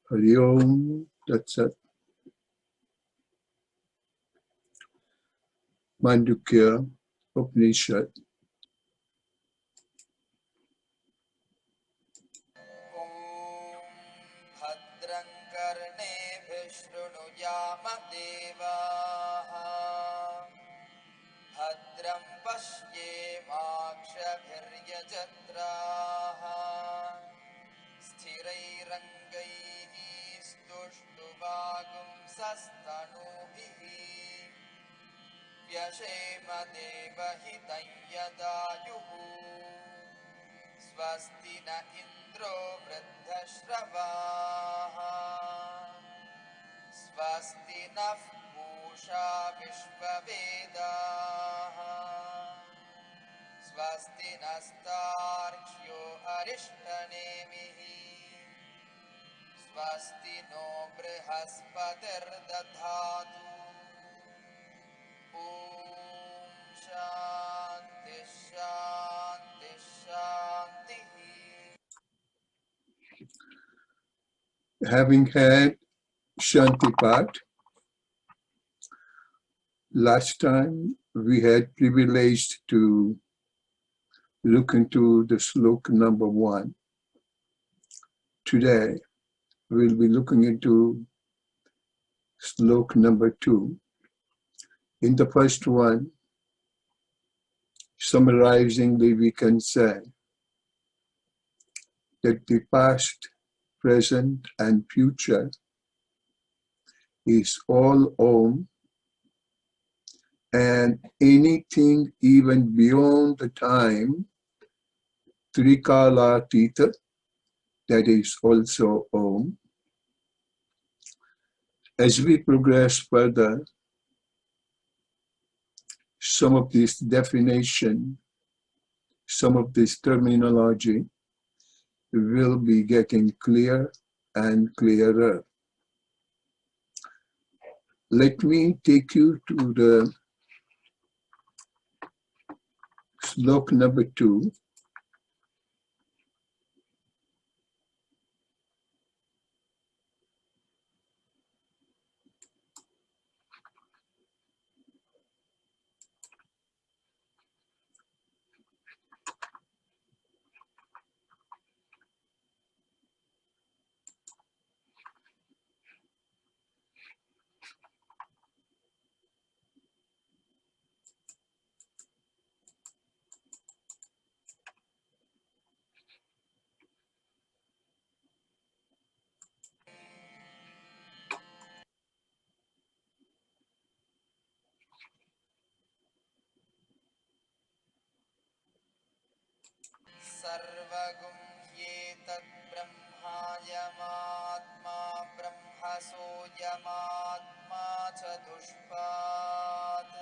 Hari Om Tat Sat. Mandukya Upanishad. भद्रं कर्णेभिः शृणुयाम देवाः भद्रं पश्येमाक्षभिर्यजत्राः स्थिरैरङ्गैः स्तुष्टुवागुंसस्तनूभिः व्यशेम देवहितं यदायुः स्वस्ति न इन्द्रो वृद्धश्रवाः स्वस्ति नः पूषा विश्ववेदाः स्वस्ति नस्तार्क्ष्यो अरिष्टनेमिः स्वस्ति नो बृहस्पतिर्दधातु ॐ शान्ति शान्ति शान्तिः. Having had Shanti Pat, last time we had privileged to look into the sloka number 1. Today we'll be looking into sloka number 2. In the first one, summarizingly, we can say that the past, present, and future is all Om, and anything even beyond the time, Trikalatita, that is also Om. As we progress further, some of this definition, some of this terminology will be getting clearer and clearer. Let me take you to the sloka number 2. सर्वगुं ह्येतद्ब्रह्मायमात्मा ब्रह्मसोऽयमात्मा चतुष्पात्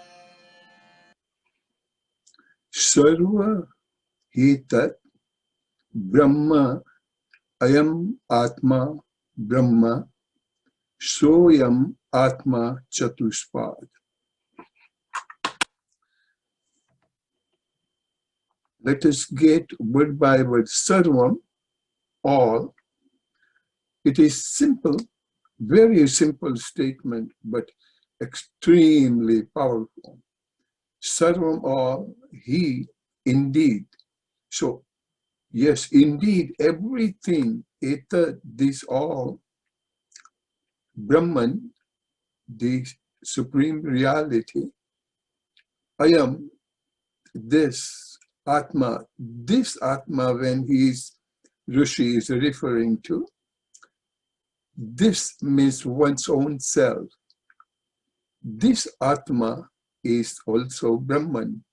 Sarva Hitat Brahma Ayam Atma Brahma Soyam Atma Chatuspad. Let us get word by word. Sarvam, all. It is simple, very simple statement, but extremely powerful. Sarvam, all, he, indeed. So, yes, indeed, everything, etad, this all, Brahman, the supreme reality, Ayam, this Atma, when Rishi is referring to, this means one's own self. This Atma is also Brahman.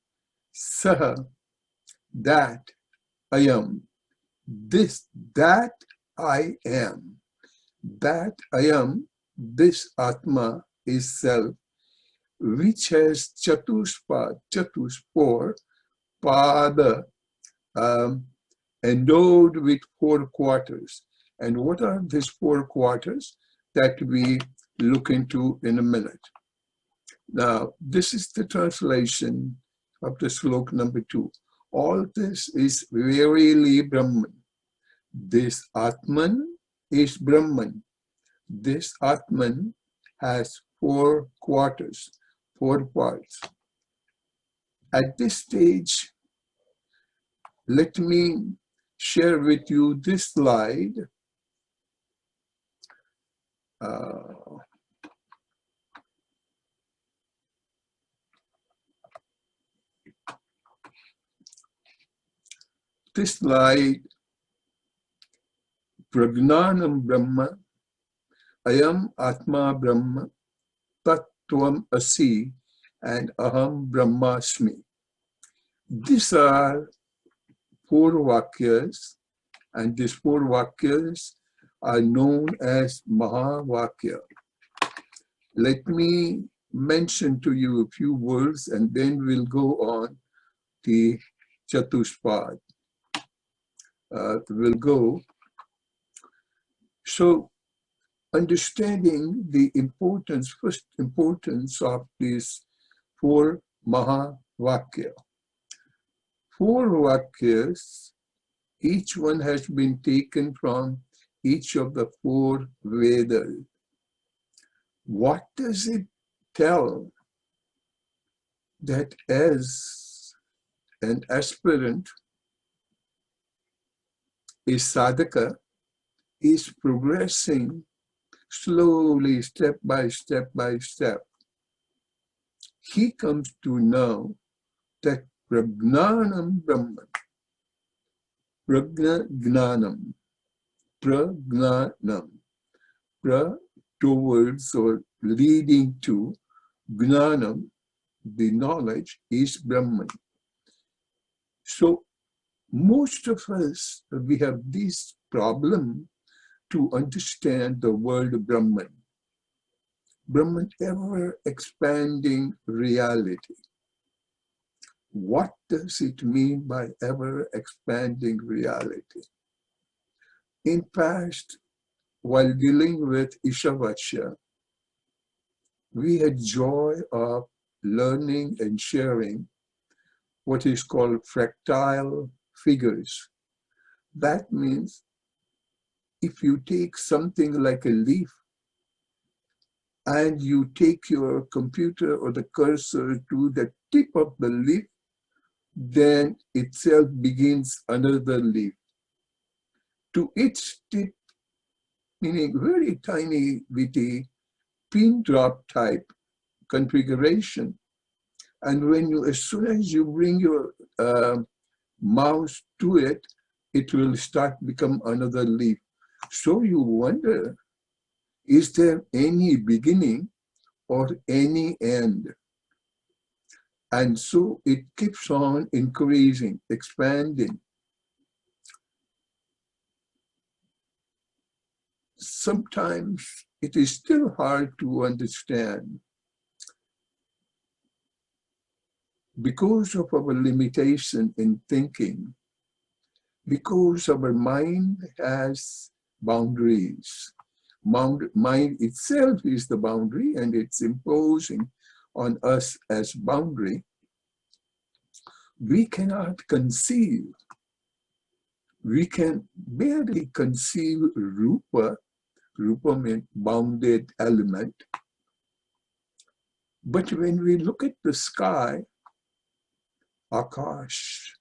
Saha, that Ayam, this, that I am. That Ayam, this Atma is self, which has Chatuspad, Chatuspor, Pada, endowed with 4 quarters. And what are these 4 quarters? That we look into in a minute. Now, this is the translation of the sloka number 2. All this is verily Brahman. This Atman is Brahman. This Atman has 4 quarters, 4 parts. At this stage, let me share with you this slide. This slide, Pragnanam Brahma, Ayam Atma Brahma, Tat Tvam Asi, and Aham Brahmasmi. These are 4 Vakyas, and these 4 Vakyas are known as Mahavakya. Let me mention to you a few words and then we'll go on the Chatushpad. We'll go. So, understanding the importance, first importance of these 4 Mahavakya. 4 Vakyas, each one has been taken from each of the 4 Vedas. What does it tell? That as an aspirant, a sadhaka is progressing slowly, step by step by step. He comes to know that Pragnanam Brahman, Pragnanam, Pragnanam, pra towards or leading to Gnanam, the knowledge is Brahman. So most of us, we have this problem to understand the word Brahman. Brahman, ever expanding reality. What does it mean by ever expanding reality? In past, while dealing with Ishavasya, we had joy of learning and sharing what is called fractile figures. That means if you take something like a leaf and you take your computer or the cursor to the tip of the leaf, then itself begins another leaf. To its tip, meaning very tiny bitty pin drop type configuration. And when you, as soon as you bring your mouse to it, it will start become another leaf. So you wonder, is there any beginning or any end? And so it keeps on increasing, expanding. Sometimes it is still hard to understand because of our limitation in thinking, because our mind has boundaries. Mind itself is the boundary and it's imposing on us as boundary. We cannot conceive. We can barely conceive Rupa. Rupa means bounded element. But when we look at the sky, Akash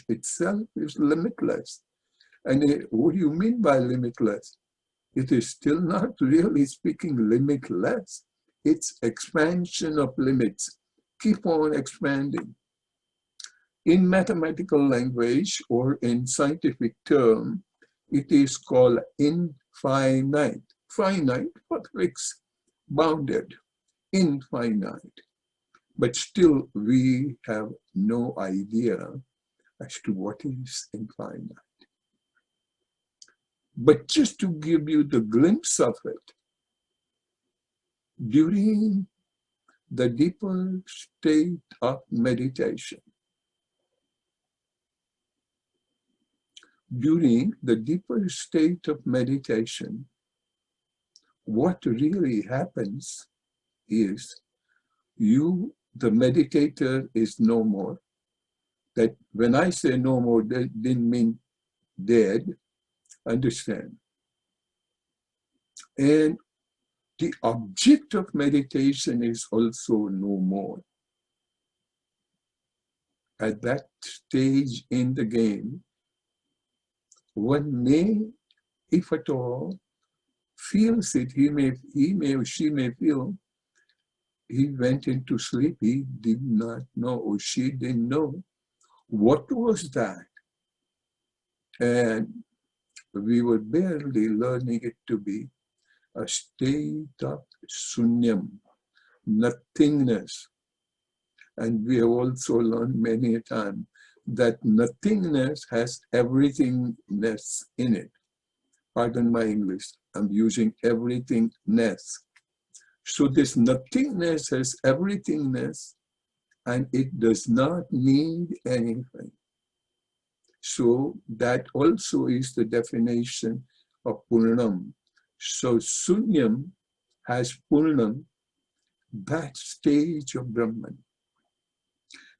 itself is limitless. And what do you mean by limitless? It is still not really speaking limitless. It's expansion of limits. Keep on expanding. In mathematical language or in scientific term, it is called infinite. Finite, but fixed, bounded, infinite. But still, we have no idea as to what is infinite. But just to give you the glimpse of it, during the deeper state of meditation, what really happens is you, the meditator, is no more. That when I say no more, that didn't mean dead. Understand? And the object of meditation is also no more. At that stage in the game, one may, if at all, feels it. He may or she may feel he went into sleep. He did not know, or she didn't know what was that. And we were barely learning it to be a state of sunyam, nothingness. And we have also learned many a time that nothingness has everythingness in it. Pardon my English, I'm using everythingness. So this nothingness has everythingness, and it does not need anything. So that also is the definition of Purnam. So Sunyam has Purnam, that stage of Brahman.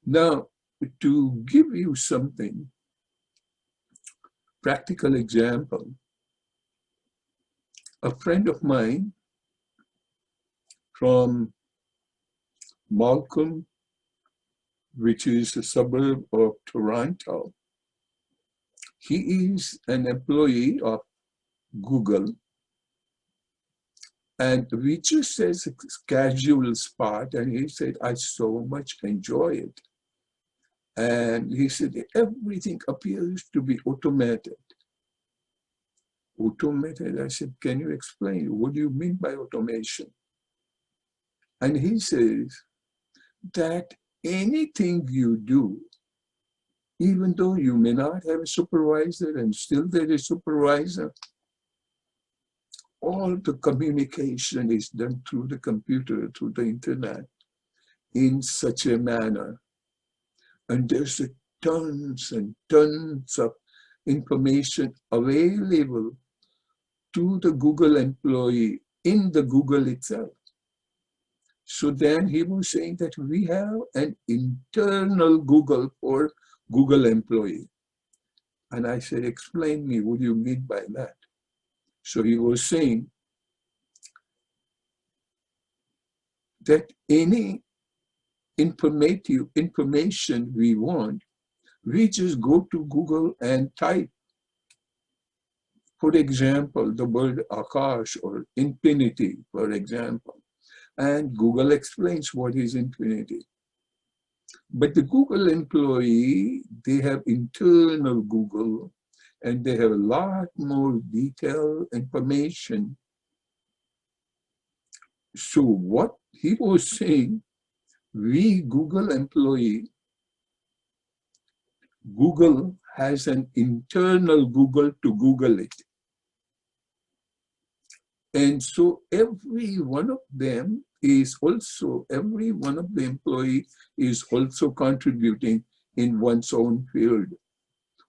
Now, to give you something, practical example, a friend of mine from Malcolm, which is a suburb of Toronto, he is an employee of Google, and we just as a casual spot, and he said, I so much enjoy it. And he said, everything appears to be automated. Automated? I said, can you explain? What do you mean by automation? And he says that anything you do, even though you may not have a supervisor and still there is a supervisor, all the communication is done through the computer, through the internet, in such a manner. And there's tons and tons of information available to the Google employee in the Google itself. So then he was saying that we have an internal Google for Google employee. And I said, explain me, what do you mean by that? So he was saying that any information we want, we just go to Google and type, for example, the word Akash or infinity, for example, and Google explains what is infinity. But the Google employee, they have internal Google, and they have a lot more detailed information. So what he was saying, we Google employee, Google has an internal Google to Google it. And so every one of them is also, every one of the employee is also contributing in one's own field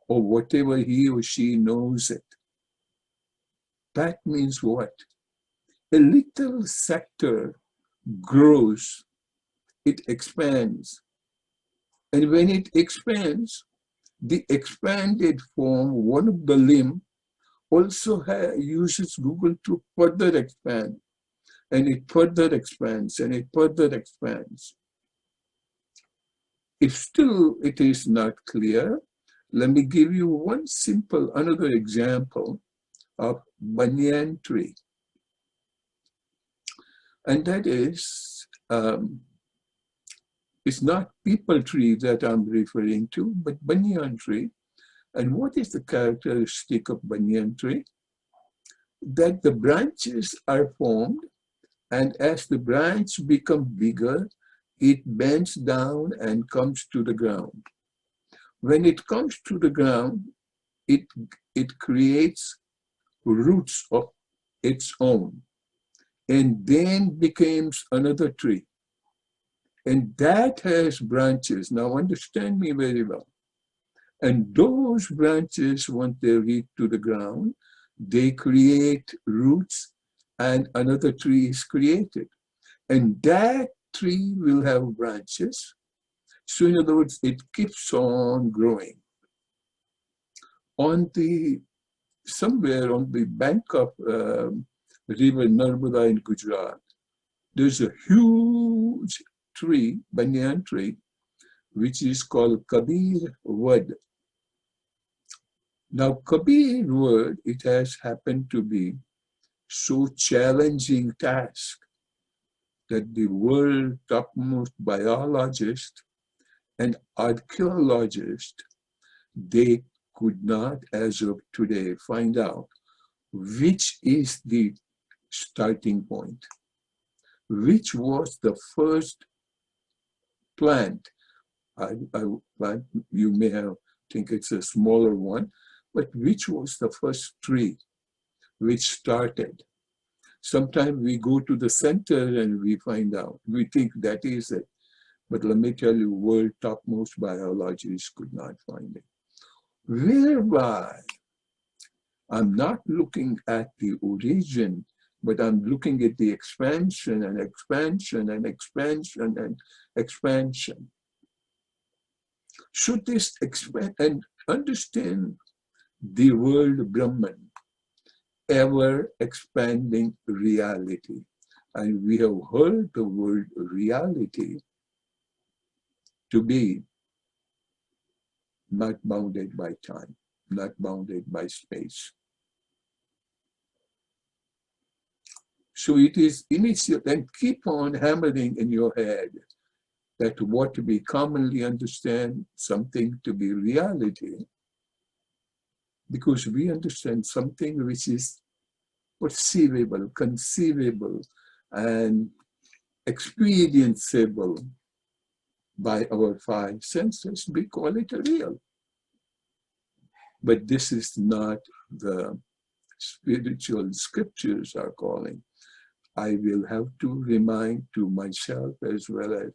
or whatever he or she knows it. That means what? A little sector grows, it expands. And when it expands, the expanded form, one of the limb, also uses Google to further expand. And it further expands, and it further expands. If still it is not clear, let me give you one simple, another example of banyan tree. And that is, it's not people tree that I'm referring to, but banyan tree. And what is the characteristic of banyan tree? That the branches are formed, and as the branch becomes bigger, it bends down and comes to the ground. When it comes to the ground, it creates roots of its own, and then becomes another tree. And that has branches. Now understand me very well. And those branches, once they reach to the ground, they create roots, and another tree is created. And that tree will have branches. So in other words, it keeps on growing. Somewhere on the bank of river Narmada in Gujarat, there's a huge tree, banyan tree, which is called Kabir Wood. Now, Kabir Wood, it has happened to be so challenging task that the world topmost biologist and archaeologist, they could not, as of today, find out which is the starting point, which was the first plant. Plant, you may have think it's a smaller one, but which was the first tree which started. Sometimes we go to the center and we find out, we think that is it. But let me tell you, world topmost biologists could not find it. Whereby I'm not looking at the origin, but I'm looking at the expansion and expansion and expansion and expansion. Should this expand and understand the word Brahman, ever expanding reality. And we have heard the word reality to be not bounded by time, not bounded by space. So it is initial, and keep on hammering in your head that what we commonly understand something to be reality, because we understand something which is perceivable, conceivable, and experienceable by our five senses. We call it real. But this is not the spiritual scriptures are calling. I will have to remind to myself as well as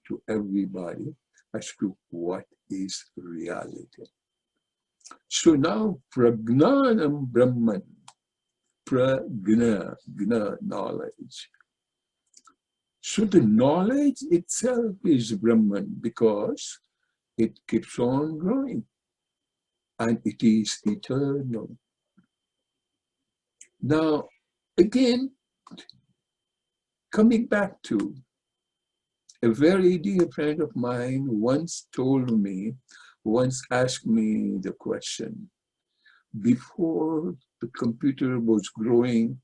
to everybody as to what is reality. So now, pragnanam Brahman, pragna, gna, knowledge. So the knowledge itself is Brahman because it keeps on growing and it is eternal. Now, again, coming back to a very dear friend of mine once asked me the question, before the computer was growing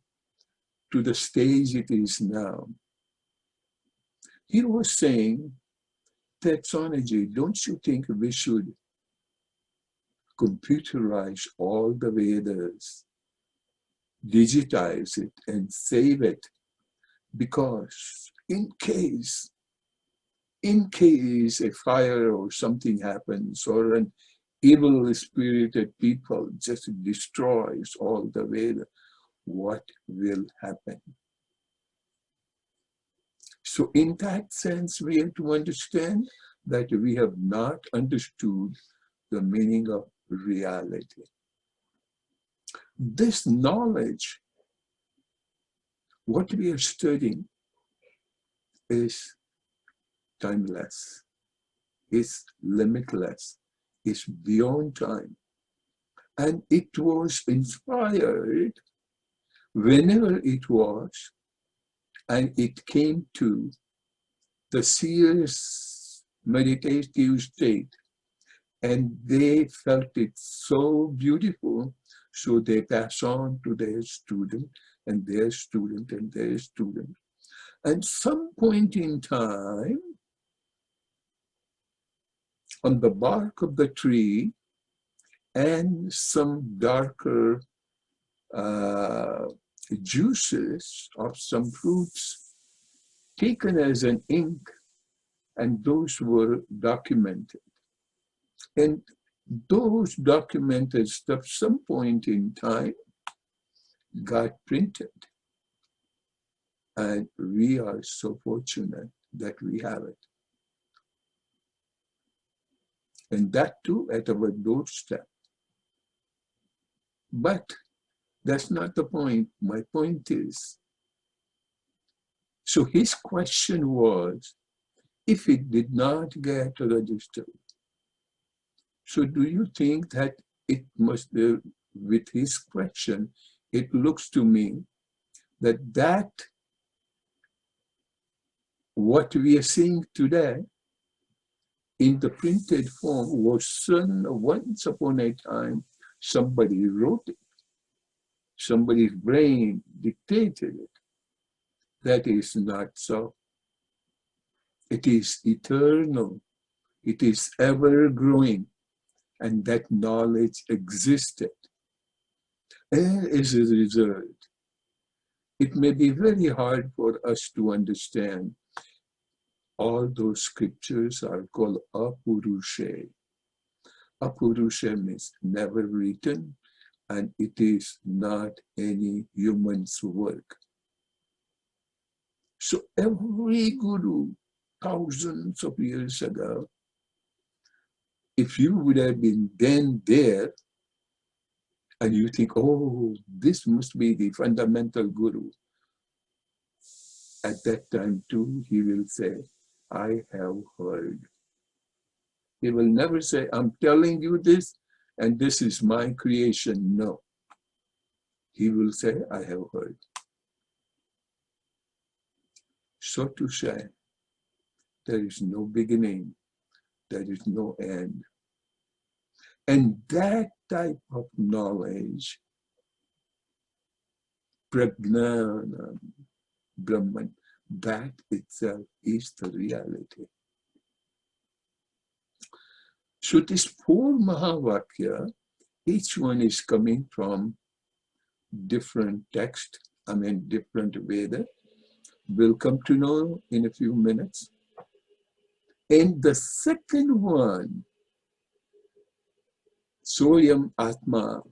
to the stage it is now, he was saying that, Swamiji, don't you think we should computerize all the Vedas, digitize it and save it? Because in case a fire or something happens, or an evil spirited people just destroys all the Veda, what will happen? So in that sense, we have to understand that we have not understood the meaning of reality. This knowledge, what we are studying, is timeless, is limitless, is beyond time. And it was inspired whenever it was, and it came to the seer's meditative state, and they felt it so beautiful, so they pass on to their student and their student and their student. At some point in time, on the bark of the tree and some darker juices of some fruits taken as an ink, and those were documented. And those documented stuff, some point in time, got printed. And we are so fortunate that we have it. And that too at our doorstep. But that's not the point. My point is, so his question was, if it did not get registered, so do you think that it must, with his question, it looks to me that what we are seeing today in the printed form was once upon a time somebody wrote it. Somebody's brain dictated it. That is not so. It is eternal. It is ever growing. And that knowledge existed. And as a result, it may be very hard for us to understand. All those scriptures are called apurusha. Apurusha means never written, and it is not any human's work. So every guru, thousands of years ago, if you would have been then there, and you think, oh, this must be the fundamental guru, at that time too, he will say, I have heard. He will never say, I'm telling you this, and this is my creation. No. He will say, I have heard. So to say, there is no beginning, there is no end. And that type of knowledge, Pragnana, Brahman, that itself is the reality. So these four Mahavakya, each one is coming from different text, different Veda. We'll come to know in a few minutes. And the second one, Soyam Atma,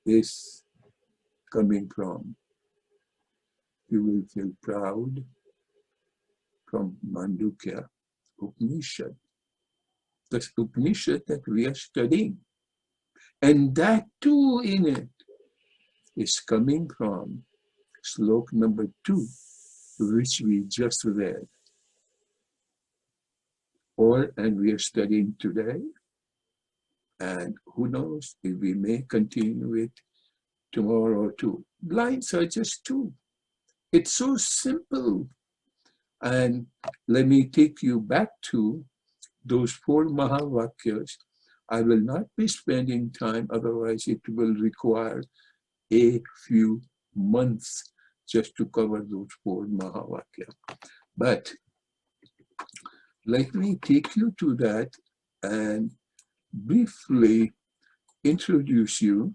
is coming from, you will feel proud, from Mandukya Upanishad. The Upanishad that we are studying. And that too in it is coming from slok number 2, which we just read. And we are studying today. And who knows if we may continue it tomorrow too. Lines are just 2. It's so simple. And let me take you back to those 4 Mahavakyas. I will not be spending time, otherwise it will require a few months just to cover those 4 Mahavakya. But let me take you to that and briefly introduce you.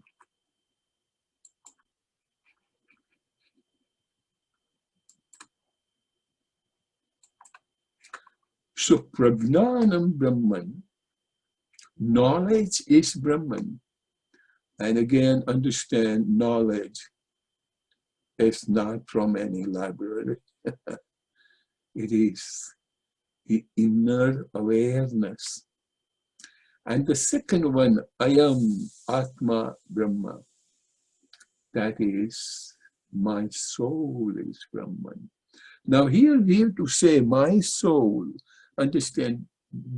So Pragnanam Brahman, knowledge is Brahman. And again, understand knowledge is not from any library. It is the inner awareness. And the second one, Ayam Atma Brahma, that is, my soul is Brahman. Now here we have to say, my soul, understand,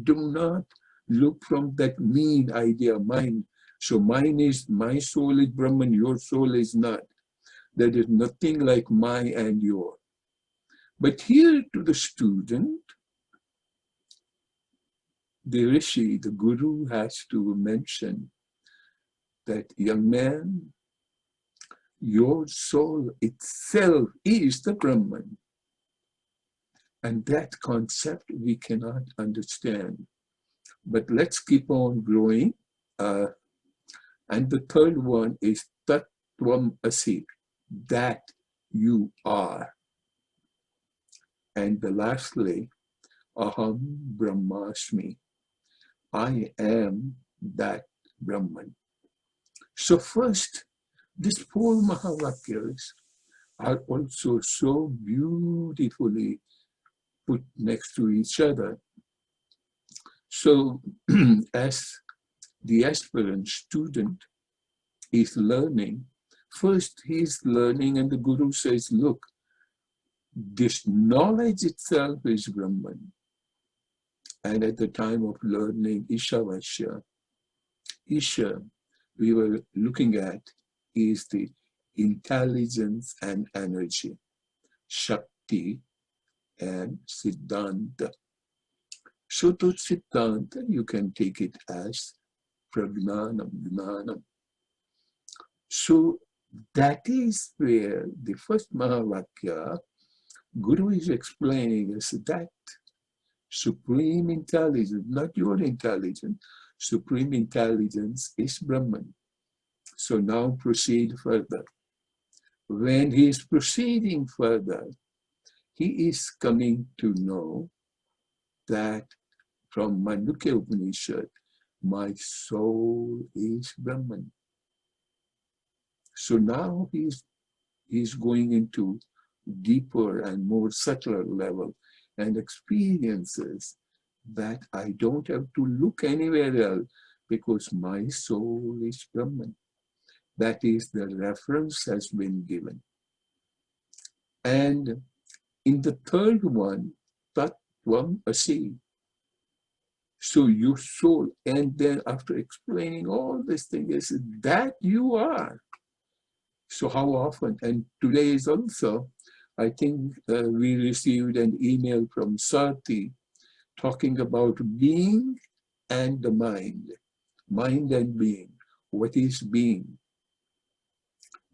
do not look from that mean idea, mine. So mine is, my soul is Brahman, your soul is not. There is nothing like my and your. But here to the student, the Rishi, the Guru, has to mention that, young man, your soul itself is the Brahman. And that concept we cannot understand. But let's keep on growing. And the third one is Tattvam Asi, that you are. And the lastly, Aham Brahmasmi, I am that Brahman. So first, these 4 Mahavakyas are also so beautifully put next to each other. So as the aspirant student is learning, first he's learning and the Guru says, look, this knowledge itself is Brahman. And at the time of learning Ishavasya, Isha, we were looking at is the intelligence and energy, Shakti and Siddhanta. So to Siddhanta, you can take it as Prajnanam, Gnanam. So that is where the first Mahavakya, Guru is explaining is that supreme intelligence, not your intelligence, supreme intelligence is Brahman. So now proceed further. When he is proceeding further, he is coming to know that from Mandukya Upanishad, my soul is Brahman. So now he's going into deeper and more subtler level and experiences that I don't have to look anywhere else because my soul is Brahman. That is, the reference has been given. And in the third one, Tattvam Asi. So your soul, and then after explaining all this thing, is that you are. So how often, and today is also, I think we received an email from Sati talking about being and the mind and being. What is being?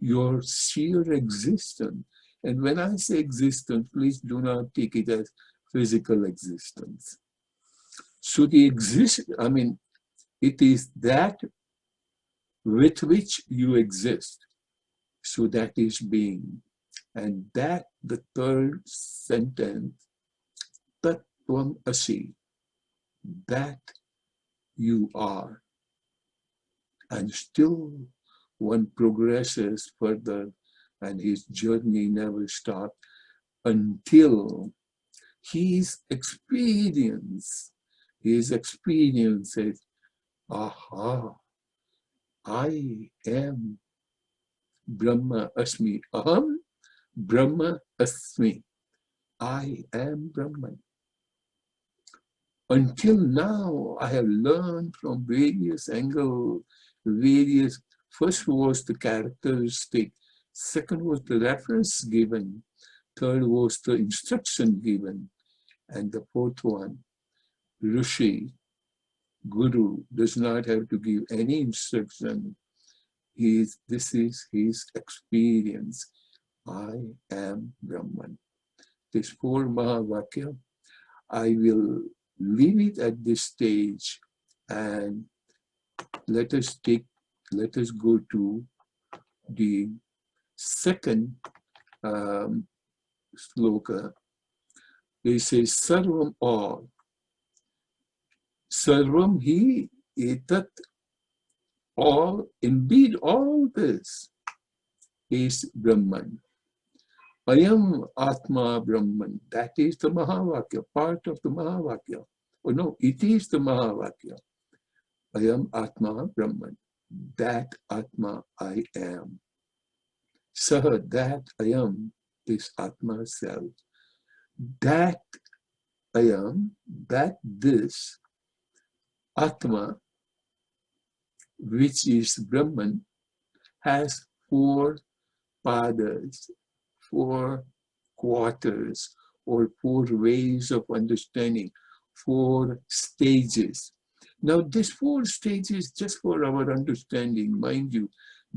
Your sheer existence. And when I say existence, please do not take it as physical existence. So the it is that with which you exist. So that is being. And that, the third sentence, Tattvam Asi, that you are. And still one progresses further and his journey never stops until his experience says, aha, I am Brahma Asmi. Aham Brahma Asmi. I am Brahman. Until now, I have learned from various angles, first was the characteristic, second was the reference given, third was the instruction given, and the fourth one, Rishi, Guru, does not have to give any instruction. This is his experience. I am Brahman. This 4 Mahavakya, I will leave it at this stage and let us go to the second sloka. They say Sarvam all. Sarvam hi etat all, indeed all this is Brahman. Ayam Atma Brahman. That is the Mahavakya, part of the Mahavakya. Oh no, it is the Mahavakya. Ayam Atma Brahman. That Atma I am. Saha, that I am, this Atma self. That I am, that this Atma, which is Brahman, has 4 padas, 4 quarters, or 4 ways of understanding, 4 stages. Now, these 4 stages, just for our understanding, mind you,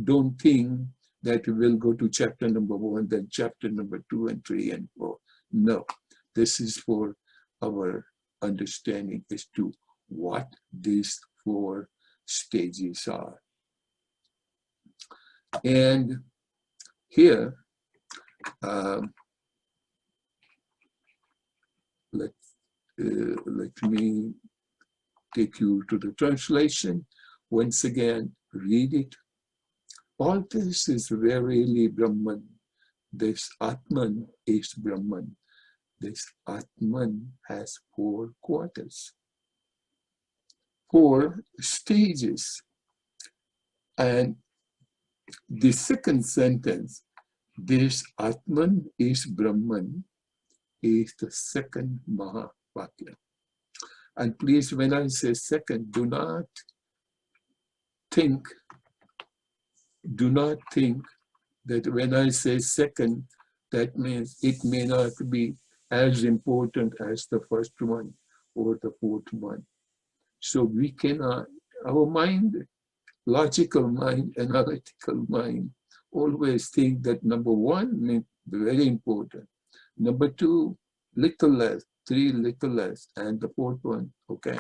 don't think that we will go to chapter number 1, then chapter number 2 and 3 and 4. No, this is for our understanding as to what these 4 stages are. And here, let me take you to the translation. Once again, read it. All this is verily Brahman. This Atman is Brahman. This Atman has 4 quarters, 4 stages. And the second sentence, this Atman is Brahman, is the second Mahavakya. And please, when I say second, do not think Do not think that when I say second, that means it may not be as important as the first one or the fourth one. So we cannot, our mind, logical mind, analytical mind, always think that number one means very important. Number two, little less, three, little less, and the fourth one, okay.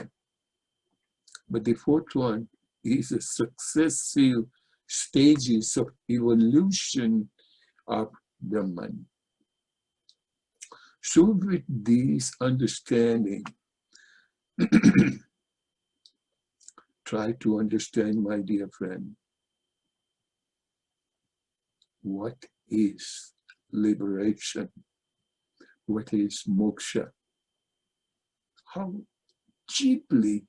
But the fourth one is a successive stages of evolution of Brahman. So with these understanding, try to understand, my dear friend, what is liberation? What is moksha? How cheaply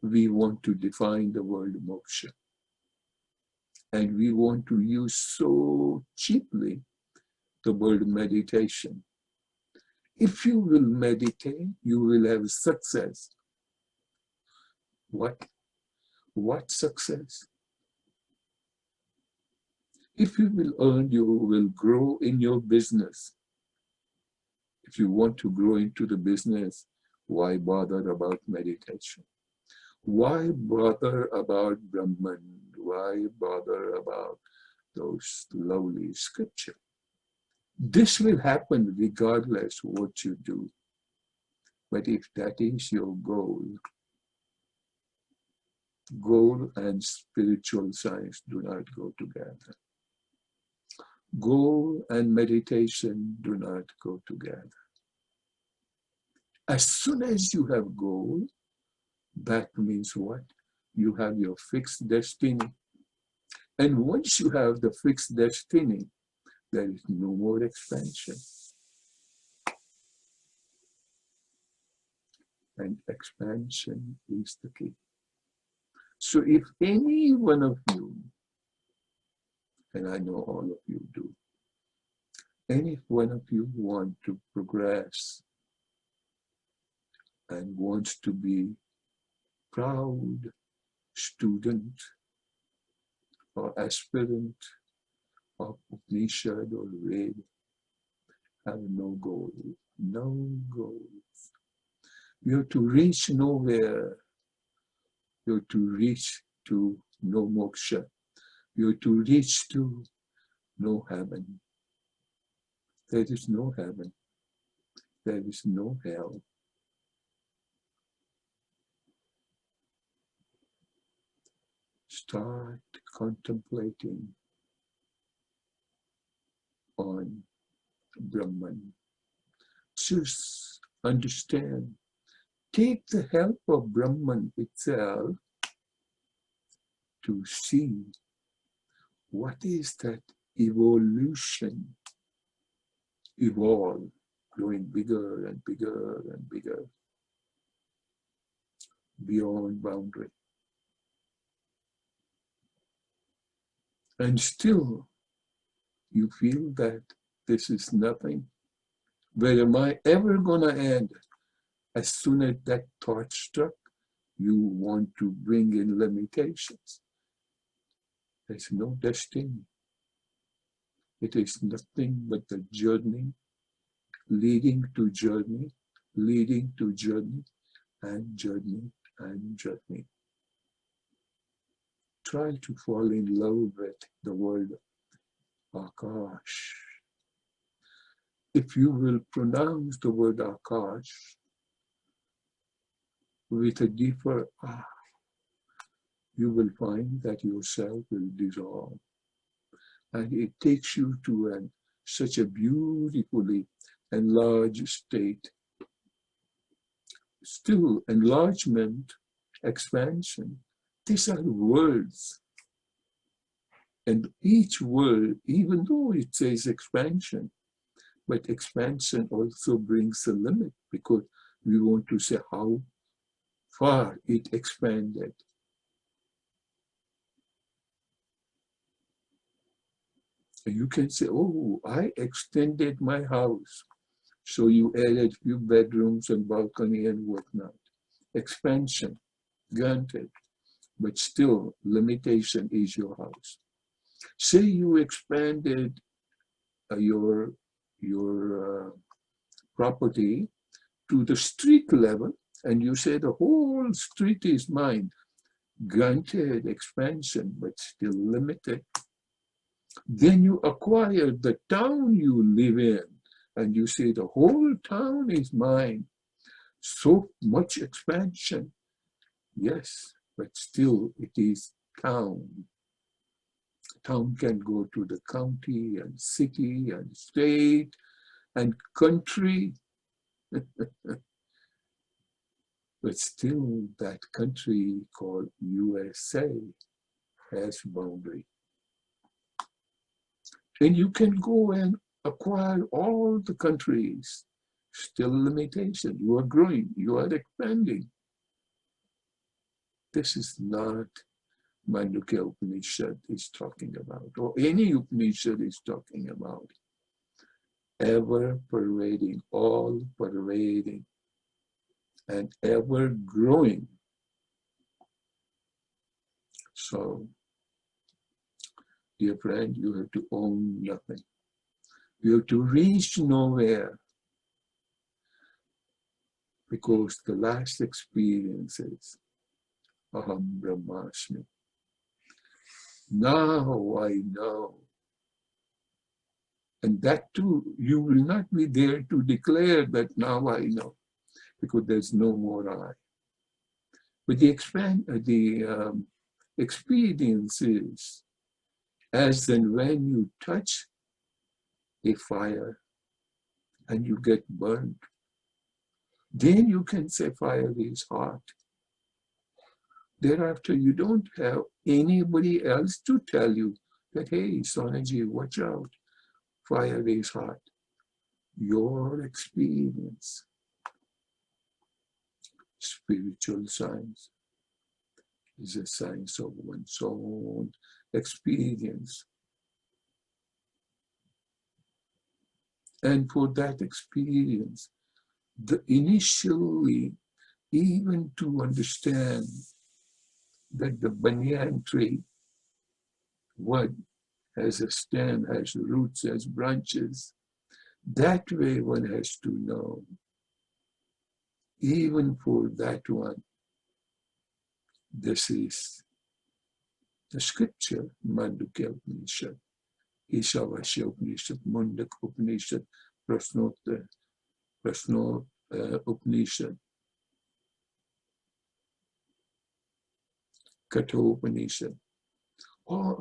we want to define the word moksha. And we want to use so cheaply the word meditation. If you will meditate, you will have success. What? What success? If you will earn, you will grow in your business. If you want to grow into the business, why bother about meditation? Why bother about Brahman? Why bother about those lovely scriptures? This will happen regardless what you do. But if that is your goal and spiritual science do not go together. Goal and meditation do not go together. As soon as you have goal, that means what? You have your fixed destiny. And once you have the fixed destiny, there is no more expansion. And expansion is the key. So if any one of you, and I know all of you do, any one of you want to progress and wants to be proud student or aspirant of Upanishad or Ved, have no goal, no goals. You have to reach nowhere. You have to reach to no moksha. You have to reach to no heaven. There is no heaven. There is no hell. Start contemplating on Brahman. Just understand. Take the help of Brahman itself to see what is that evolution, evolve, growing bigger and bigger and bigger, beyond boundary. And still, you feel that this is nothing. Where am I ever gonna end? As soon as that thought struck, you want to bring in limitations. There's no destiny. It is nothing but the journey, leading to journey, leading to journey, and journey, and journey. Try to fall in love with the word Akash. If you will pronounce the word Akash with a deeper ah, you will find that yourself will dissolve. And it takes you to such a beautifully enlarged state. Still, enlargement, expansion, these are words. And each word, even though it says expansion, but expansion also brings a limit because we want to say how far it expanded. You can say, oh, I extended my house. So you added a few bedrooms and balcony and whatnot. Expansion, granted, but still limitation is your house. Say you expanded your property to the street level, and you say the whole street is mine. Granted expansion, but still limited. Then you acquire the town you live in, and you say the whole town is mine. So much expansion. Yes, but still it is town. Town can go to the county and city and state and country, but still that country called USA has boundary. And you can go and acquire all the countries, still limitation. You are growing, you are expanding. This is not Mandukya Upanishad is talking about, or any Upanishad is talking about. Ever pervading, all pervading, and ever growing. So, dear friend, you have to own nothing. You have to reach nowhere, because the last experience is Aham Brahmasmi. Now I know. And that too, you will not be there to declare that now I know, because there's no more I. But the experience is as and when you touch a fire and you get burned, then you can say fire is hot. Thereafter, you don't have anybody else to tell you that, hey, Sonaji, watch out, fire is hot. Your experience, spiritual science, is a science of one's own experience. And for that experience, initially, even to understand that the banyan tree, what has a stem, has roots, has branches, that way one has to know. Even for that one, this is the scripture, Mandukya Upanishad, Ishavasya Upanishad, Mundak Upanishad, Prasno Upanishad, Katha Upanishad, or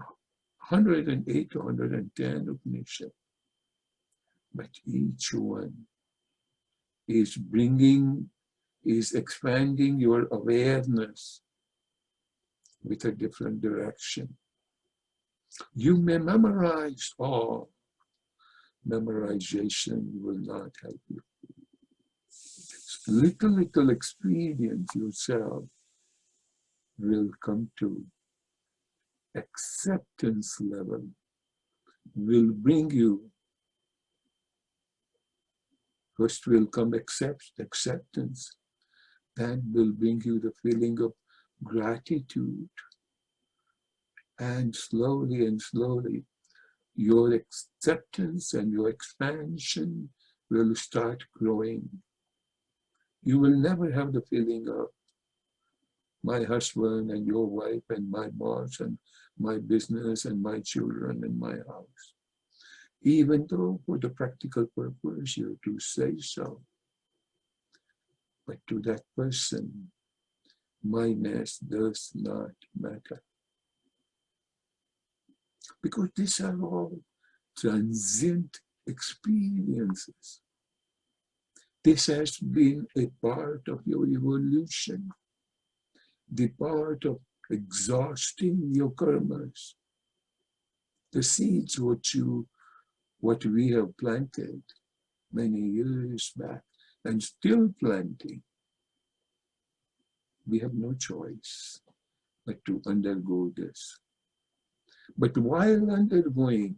108 to 110 Upanishad. But each one is expanding your awareness with a different direction. You may memorize all. Memorization will not help you. Little experience yourself will come to acceptance level, will bring you. First will come acceptance, then will bring you the feeling of gratitude. And slowly, your acceptance and your expansion will start growing. You will never have the feeling of my husband and your wife and my boss and my business and my children and my house. Even though for the practical purpose you have to say so. But to that person, myness does not matter. Because these are all transient experiences. This has been a part of your evolution, the part of exhausting your karmas, the seeds what we have planted many years back and still planting. We have no choice but to undergo this. But while undergoing,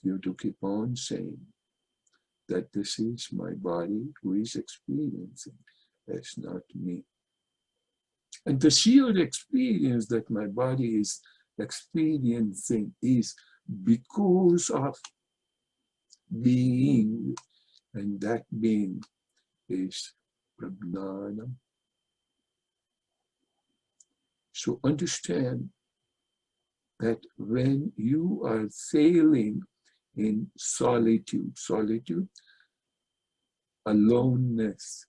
you have to keep on saying that this is my body who is experiencing, that's not me. And the sheer experience that my body is experiencing is because of being, and that being is Brahman. So understand that when you are sailing in solitude, aloneness,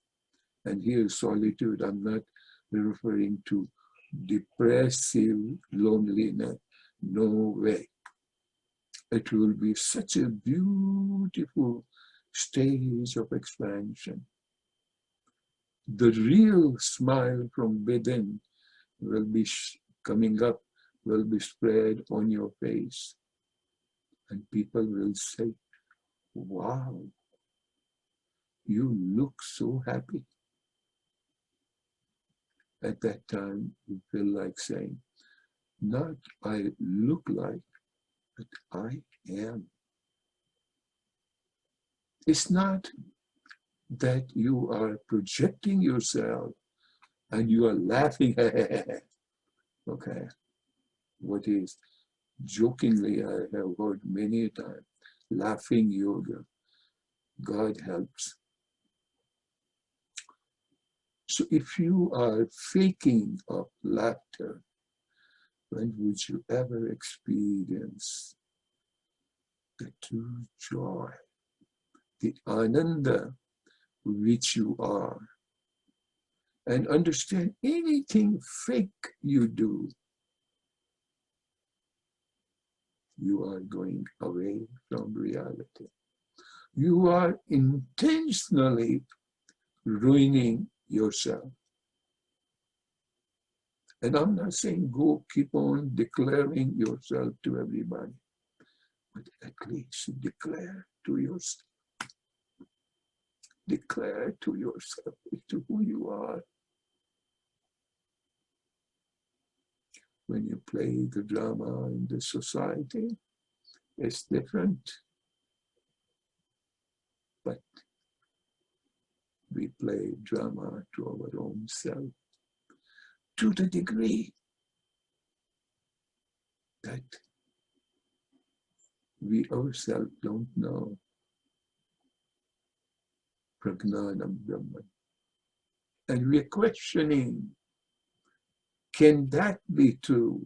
and here solitude, I'm not referring to depressive loneliness, no way. It will be such a beautiful stage of expansion. The real smile from within will be coming up, will be spread on your face. And people will say, wow, you look so happy. At that time, you feel like saying, not I look like, but I am. It's not that you are projecting yourself and you are laughing. Okay, what is jokingly I have heard many times, laughing yoga. God helps. So if you are faking up laughter, when would you ever experience the true joy, the ananda which you are? And understand anything fake you do, you are going away from reality. You are intentionally ruining yourself. And I'm not saying go keep on declaring yourself to everybody, but at least declare to yourself. Declare to yourself to who you are. When you play the drama in the society, it's different. But we play drama to our own self to the degree that we ourselves don't know Pragnanam Brahman. And we're questioning, can that be true?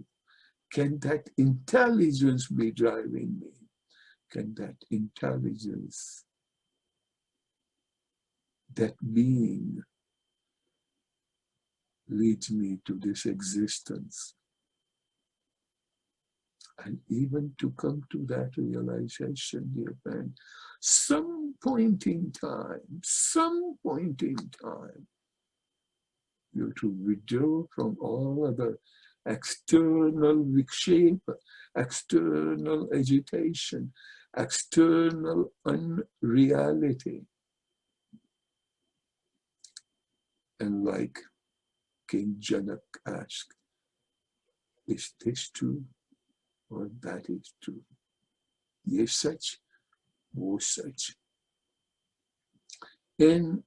Can that intelligence be driving me? Can that intelligence, that being, leads me to this existence? And even to come to that realization, dear friend, some point in time, you to withdraw from all other external vikshepa, external agitation, external unreality. And like King Janak asked, is this true or that is true? Ye such, wo such. And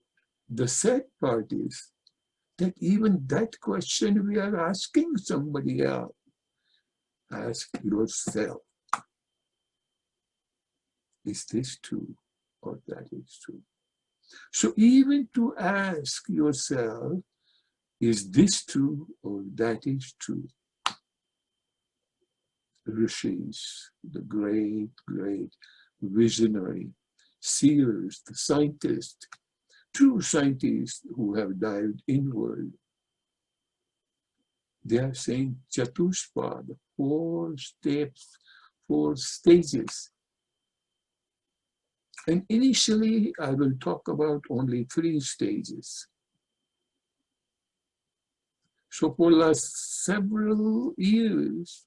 the sad part is that even that question we are asking somebody else. Ask yourself, is this true or that is true? So even to ask yourself, is this true or that is true? Rishis, the great visionary, seers, the scientists, true scientists who have dived inward, they are saying Chatushpa, the 4 steps, 4 stages. And initially, I will talk about only 3 stages. So for the last several years,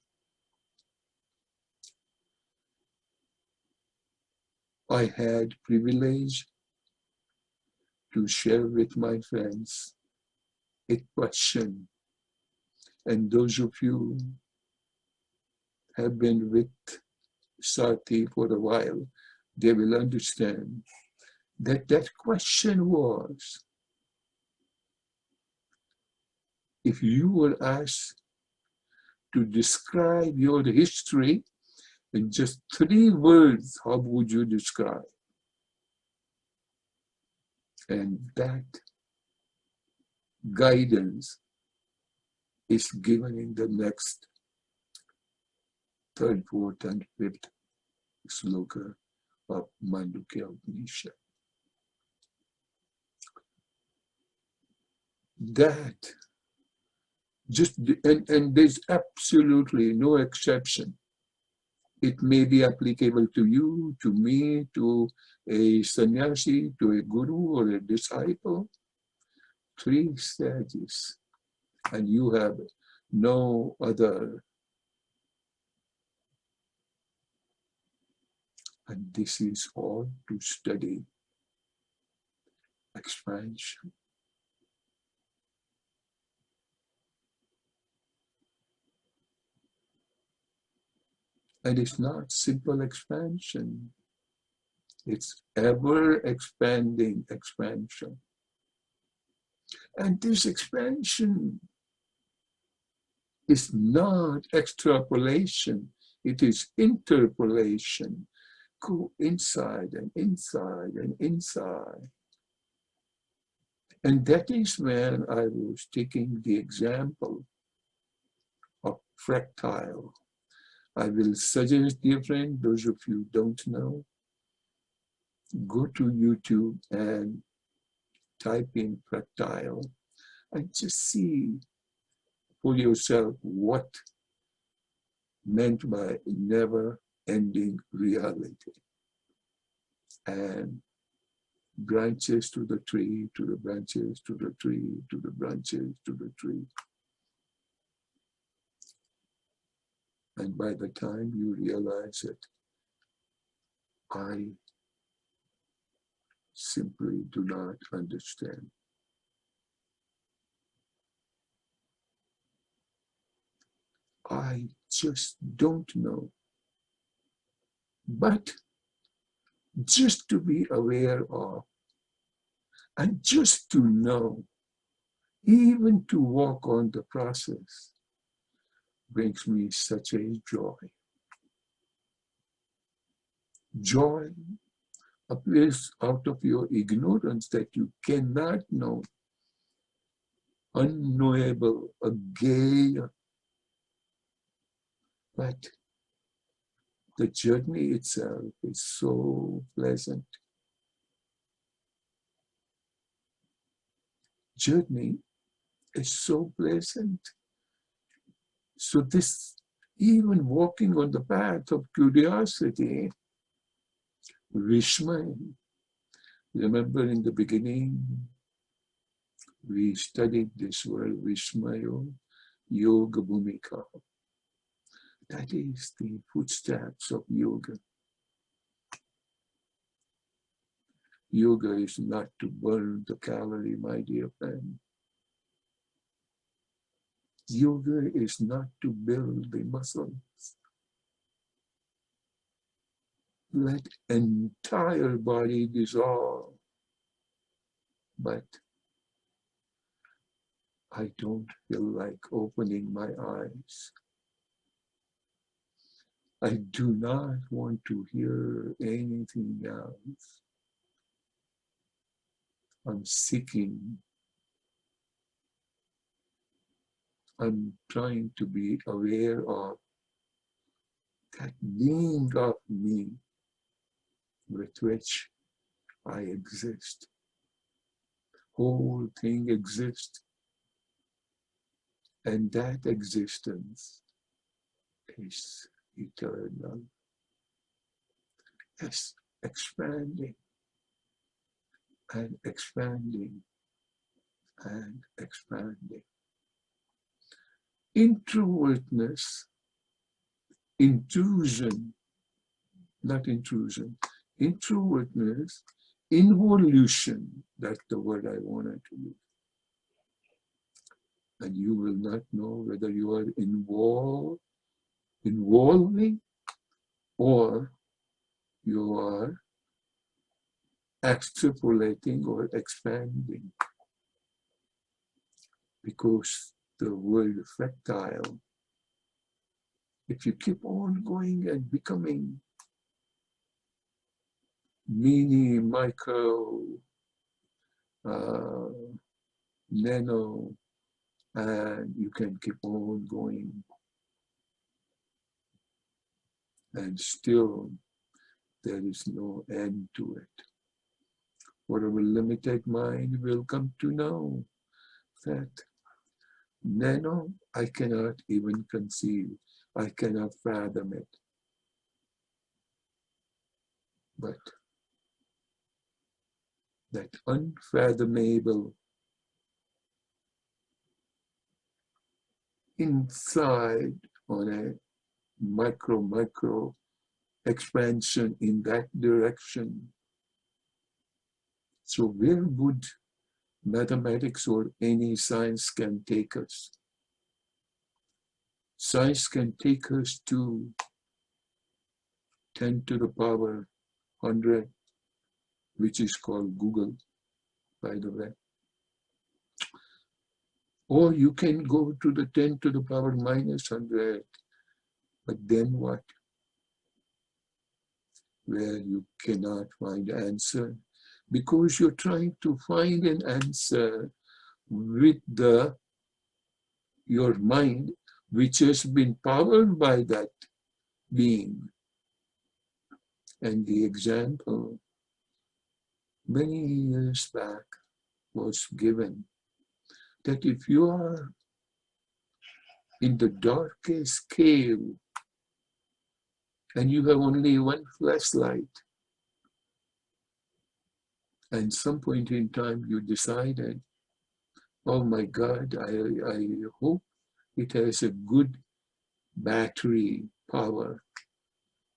I had privilege to share with my friends a question. And those of you have been with Sati for a while, they will understand that that question was, if you were asked to describe your history in just 3 words, how would you describe? And that guidance is given in the next 3rd, 4th, and 5th sloka of Mandukya Upanishad. That just, and there's absolutely no exception. It may be applicable to you, to me, to a sannyasi, to a guru or a disciple. 3 stages, and you have no other. And this is all to study expansion. And it's not simple expansion. It's ever expanding expansion. And this expansion is not extrapolation. It is interpolation. Go inside and inside and inside. And that is when I was taking the example of fractile. I will suggest, dear friend, those of you who don't know, go to YouTube and type in fractile and just see for yourself what meant by never-ending reality. And branches to the tree, to the branches, to the tree, to the branches, to the tree. And by the time you realize it, I simply do not understand. I just don't know. But just to be aware of, and just to know, even to walk on the process, brings me such a joy. Joy appears out of your ignorance that you cannot know, unknowable, agaya. But the journey itself is so pleasant. Journey is so pleasant. So this, even walking on the path of curiosity, Vishmay. Remember in the beginning, we studied this word Vishmayo, Yoga Bhumika. That is the footsteps of yoga. Yoga is not to burn the calorie, my dear friend. Yoga is not to build the muscles. Let entire body dissolve. But I don't feel like opening my eyes. I do not want to hear anything else. I'm seeking. I'm trying to be aware of that being of me with which I exist. Whole thing exists. And that existence is eternal. It's expanding and expanding and expanding. Introvertness, intrusion, not intrusion, introvertness, involution, that's the word I wanted to use. And you will not know whether you are involving, or you are extrapolating or expanding. Because the word fractile If you keep on going and becoming mini, micro, uh, nano, and you can keep on going, and still there is no end to it. Whatever limited mind will come to know that nano, I cannot even conceive, I cannot fathom it. But that unfathomable inside on a micro expansion in that direction. So where would mathematics or any science can take us? Science can take us to 10 to the power 100, which is called Google, by the way. Or you can go to the 10 to the power minus 100, but then what? Where you cannot find answer because you're trying to find an answer with your mind, which has been powered by that being. And the example many years back was given that if you are in the darkest cave and you have only one flashlight, and some point in time you decided, oh my God, I hope it has a good battery power,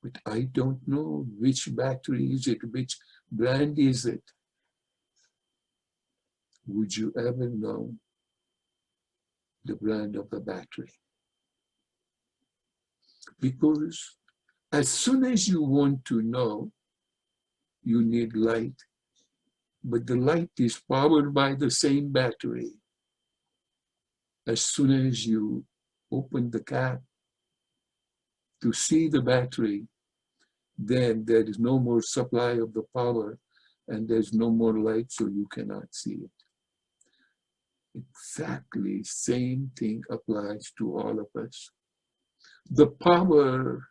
but I don't know which battery is it, which brand is it. Would you ever know the brand of the battery? Because as soon as you want to know, you need light, but the light is powered by the same battery. As soon as you open the cap to see the battery, then there is no more supply of the power and there's no more light, so you cannot see it. Exactly same thing applies to all of us. The power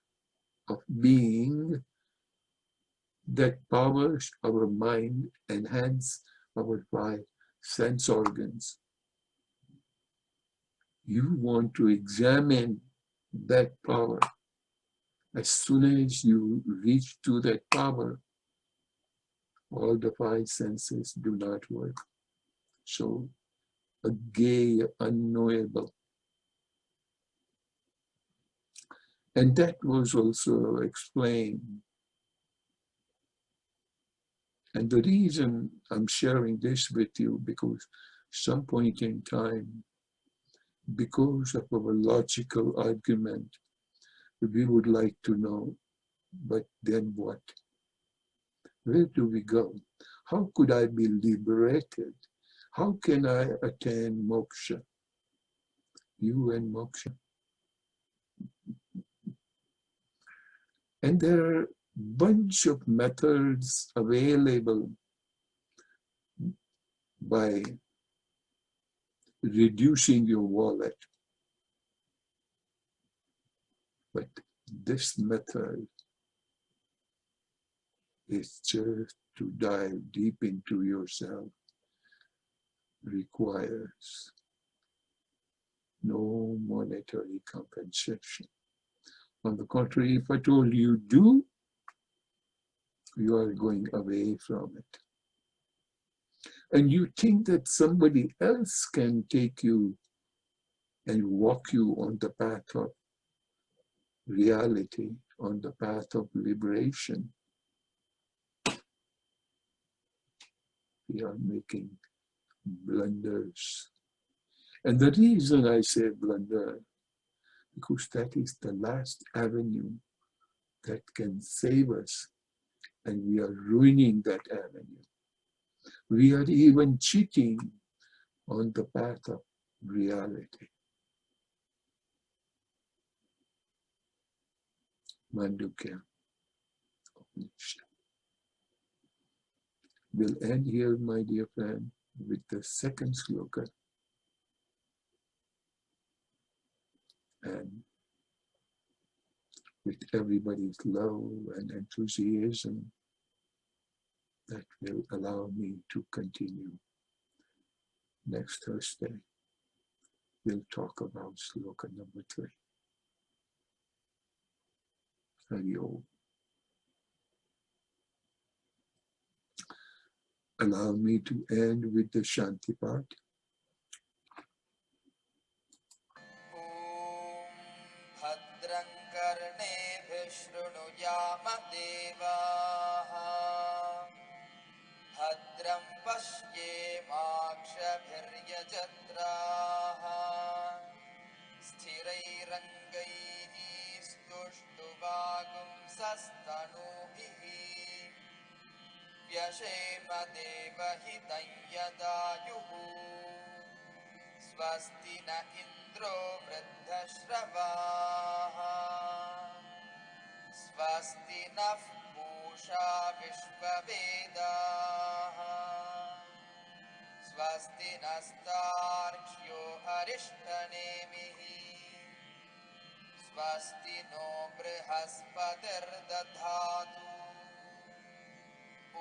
of being that powers our mind and hence our five sense organs. You want to examine that power. As soon as you reach to that power, all the five senses do not work. So a gay, unknowable. And that was also explained. And the reason I'm sharing this with you, because some point in time, because of our logical argument, we would like to know, but then what? Where do we go? How could I be liberated? How can I attain moksha? You and moksha. And there are a bunch of methods available by reducing your wallet. But this method is just to dive deep into yourself, requires no monetary compensation. On the contrary, if I told you do, you are going away from it. And you think that somebody else can take you and walk you on the path of reality, on the path of liberation. We are making blunders. And the reason I say blunder, because that is the last avenue that can save us, and we are ruining that avenue. We are even cheating on the path of reality. Mandukya Upanishad. We'll end here, my dear friend, with the second sloka. And with everybody's love and enthusiasm, that will allow me to continue. Next Thursday, we'll talk about sloka number 3. Hari Om. Allow me to end with the Shanti part. भद्रं कर्णेभिः शृणुयाम देवाः भद्रं पश्येमाक्षभिर्यजत्राः स्थिरैरङ्गैः स्तुष्टुवागुंसस्तनूभिः व्यशेम देवहितं यदायुः स्वस्ति न इन्द्रो वृद्धश्रवाः स्वस्ति नः पूषा विश्ववेदाः स्वस्ति नस्तार्क्ष्यो अरिष्टनेमिः स्वस्ति नो बृहस्पतिर्दधातु ॐ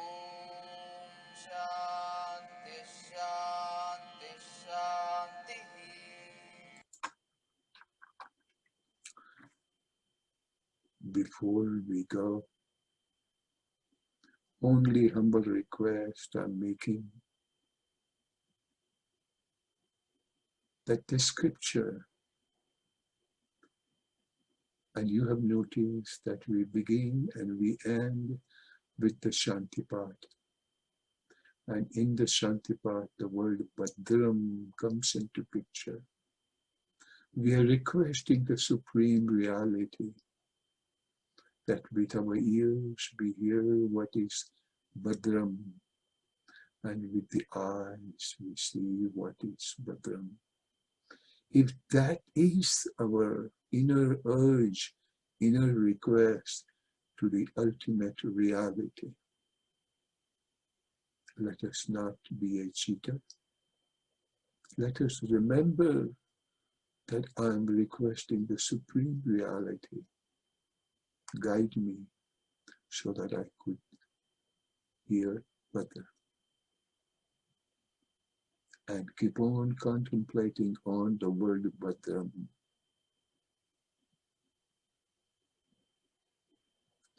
शान्ति शान्ति शान्तिः. Before we go, only humble request I'm making that the scripture, and you have noticed that we begin and we end with the Shanti part. And in the Shanti part, the word Bhadram comes into picture. We are requesting the Supreme Reality that with our ears we hear what is Bhadram, and with the eyes we see what is Bhadram. If that is our inner urge, inner request to the ultimate reality, let us not be a cheater. Let us remember that I am requesting the Supreme Reality. Guide me so that I could hear better. And keep on contemplating on the word Bhadram.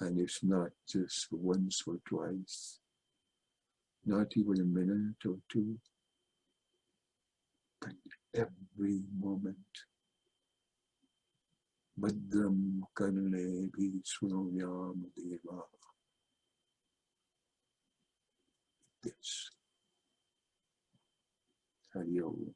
And it's not just once or twice, not even a minute or two, but every moment. Bhadram karne bhi shrunoyam deva. This. Hari Om.